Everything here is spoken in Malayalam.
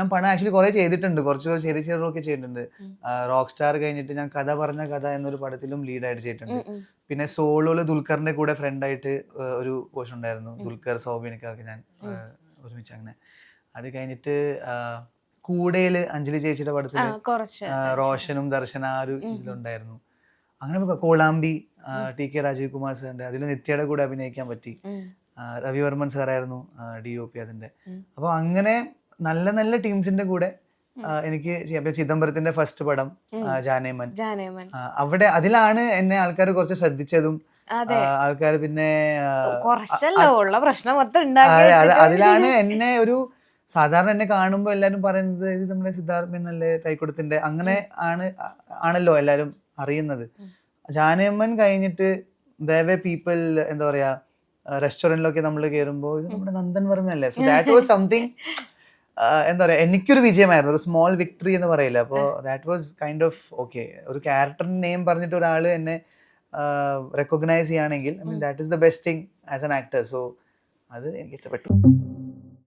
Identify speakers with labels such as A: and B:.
A: ഞാൻ പടം ആക്ച്വലി കുറെ ചെയ്തിട്ടുണ്ട്, കുറച്ച് ചെറിയ ചെറുതൊക്കെ ചെയ്തിട്ടുണ്ട്. റോക്ക് സ്റ്റാർ കഴിഞ്ഞിട്ട് ഞാൻ കഥ പറഞ്ഞ കഥ എന്നൊരു പടത്തിലും ലീഡായിട്ട് ചെയ്തിട്ടുണ്ട്. പിന്നെ സോളോയില് ദുൽഖറിന്റെ കൂടെ ഫ്രണ്ടായിട്ട് ഒരു പോർഷൻ ഉണ്ടായിരുന്നു. ദുൽഖർ സൗബിനൊക്കെ ഞാൻ ഒരുമിച്ച് അങ്ങനെ. അത് കഴിഞ്ഞിട്ട് കൂടെയില് അഞ്ജലി ചേച്ചിയുടെ പടത്തില് റോഷനും ദർശന ആ ഒരു ഇതിലുണ്ടായിരുന്നു. അങ്ങനെ കോളാമ്പി TK രാജീവ് കുമാർ സാറിന്റെ, അതിൽ നിത്യയുടെ കൂടെ അഭിനയിക്കാൻ പറ്റി. രവിവർമ്മൻ സാറായിരുന്നു DOP അതിന്റെ. അപ്പൊ അങ്ങനെ നല്ല നല്ല ടീംസിന്റെ കൂടെ എനിക്ക് ചെയ്യാം. ചിദംബരത്തിന്റെ ഫസ്റ്റ് പടം ജാനേമൻ, അവിടെ അതിലാണ് എന്നെ ആൾക്കാർ കുറച്ച് ശ്രദ്ധിച്ചതും ആൾക്കാർ പിന്നെ അതിലാണ് എന്നെ ഒരു സാധാരണ എന്നെ കാണുമ്പോ എല്ലാരും പറയുന്നത് ഇത് നമ്മുടെ സിദ്ധാർത്ഥ് മേനല്ലേ തൈക്കുടത്തിന്റെ അങ്ങനെ ആണല്ലോ എല്ലാരും അറിയുന്നത്. ജാനേമൻ കഴിഞ്ഞിട്ട് ദേവേ പീപ്പിൾ എന്താ പറയാ റെസ്റ്റോറന്റിലൊക്കെ നമ്മൾ കയറുമ്പോൾ ഇത് നമ്മുടെ നന്ദൻ വർമ്മയല്ലേ. സോ ദാറ്റ് വാസ് സംതിങ് എന്താ പറയാ എനിക്കൊരു വിജയമായിരുന്നു, ഒരു സ്മോൾ വിക്ടറി എന്ന് പറയില്ല. അപ്പോൾ that was kind of okay. ഒരു ക്യാരക്ടറിന്റെ നെയിം പറഞ്ഞിട്ട് ഒരാൾ എന്നെ റെക്കഗ്നൈസ് ചെയ്യുകയാണെങ്കിൽ I mean that is the best thing as an actor. So അത് എനിക്ക് ഇഷ്ടപ്പെട്ടു.